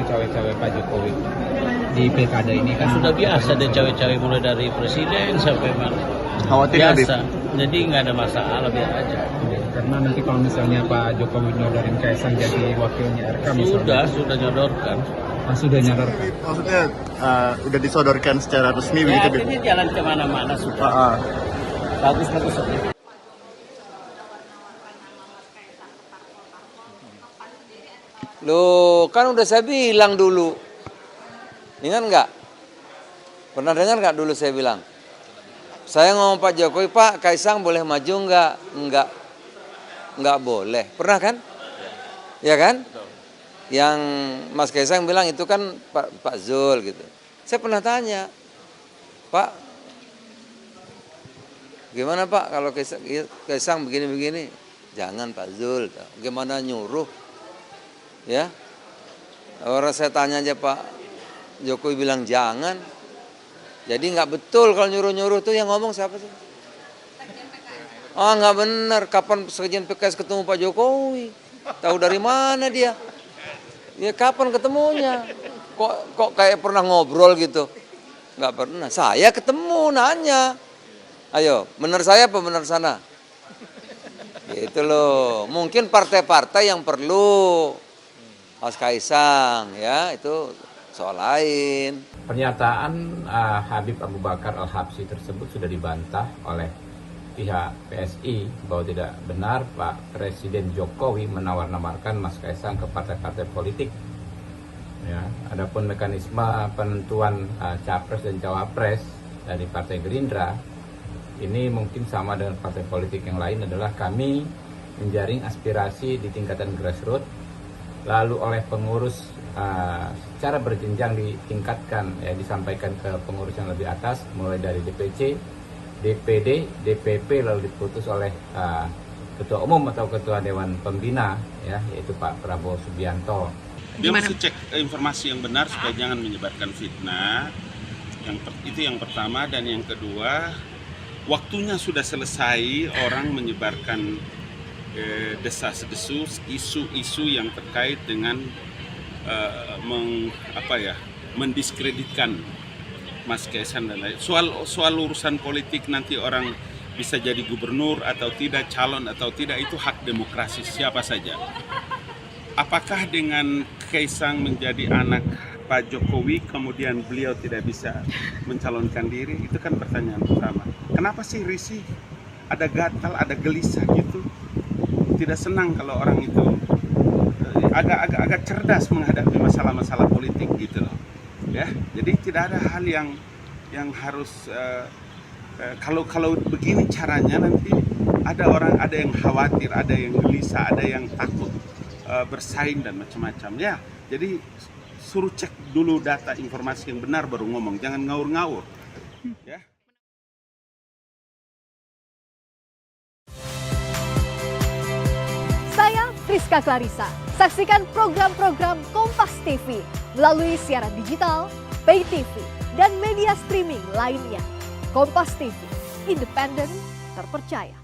isu cawe-cawe Pak Jokowi di pilkada ini kan? Sudah biasa deh cawe-cawe mulai dari presiden sampai mana. Khawatir Biasa, jadi nggak ada masalah, biar aja. Karena nanti kalau misalnya Pak Jokowi nyodorin Kaisang jadi wakilnya RK misalnya. Sudah nyodorkan. Sudah nyodorkan. Maksudnya udah disodorkan secara resmi Ya, begitu? ini jalan kemana-mana sudah. Bagus. Loh, kan udah saya bilang dulu. Ingat nggak? Pernah dengar nggak dulu saya bilang? Saya ngomong Pak Jokowi, Pak, Kaisang boleh maju nggak? Nggak boleh. Pernah kan? Ya kan? Yang Mas Kaisang bilang itu kan Pak Zul gitu. Saya pernah tanya, Pak, gimana Pak kalau Kaisang begini-begini? Jangan Pak Zul, gimana nyuruh? Ya, orang saya tanya aja Pak Jokowi bilang jangan. Jadi nggak betul kalau nyuruh-nyuruh tuh yang ngomong siapa sih? Oh nggak benar, kapan sekjen PKS ketemu Pak Jokowi? Tahu dari mana dia? Ya kapan ketemunya? Kok kayak pernah ngobrol gitu? Nggak pernah. Saya ketemu nanya. Ayo, benar saya apa benar sana? Gitu loh. Mungkin partai-partai yang perlu Mas Kaisang ya itu soal lain. Pernyataan Habib Abu Bakar Al-Habsyi tersebut sudah dibantah oleh pihak PSI bahwa tidak benar Pak Presiden Jokowi menawar-nawarkan Mas Kaisang ke partai-partai politik. Ya, adapun mekanisme penentuan capres dan cawapres dari Partai Gerindra ini mungkin sama dengan partai politik yang lain, adalah kami menjaring aspirasi di tingkatan grassroots, lalu oleh pengurus secara berjenjang ditingkatkan, ya, disampaikan ke pengurus yang lebih atas, mulai dari DPC, DPD, DPP, lalu diputus oleh Ketua Umum atau Ketua Dewan Pembina, ya, yaitu Pak Prabowo Subianto. Dia mesti cek informasi yang benar supaya jangan menyebarkan fitnah. Itu yang pertama, dan yang kedua, waktunya sudah selesai orang menyebarkan desas-desus, isu-isu yang terkait dengan mendiskreditkan Mas Kaisang dan lain. Soal urusan politik nanti orang bisa jadi gubernur atau tidak, calon atau tidak, itu hak demokrasi siapa saja. Apakah dengan Kaisang menjadi anak Pak Jokowi kemudian beliau tidak bisa mencalonkan diri? Itu kan pertanyaan pertama. Kenapa sih risih? Ada gatal, ada gelisah gitu. Tidak senang kalau orang itu agak cerdas menghadapi masalah-masalah politik gitu loh. Ya, jadi tidak ada hal yang harus kalau begini caranya nanti ada yang khawatir, ada yang gelisah, ada yang takut bersaing dan macam-macam. Ya, jadi suruh cek dulu data informasi yang benar baru ngomong, jangan ngawur-ngawur. Ya. Saya Friska Clarissa. Saksikan program-program Kompas TV melalui siaran digital, pay TV, dan media streaming lainnya. Kompas TV, independen, terpercaya.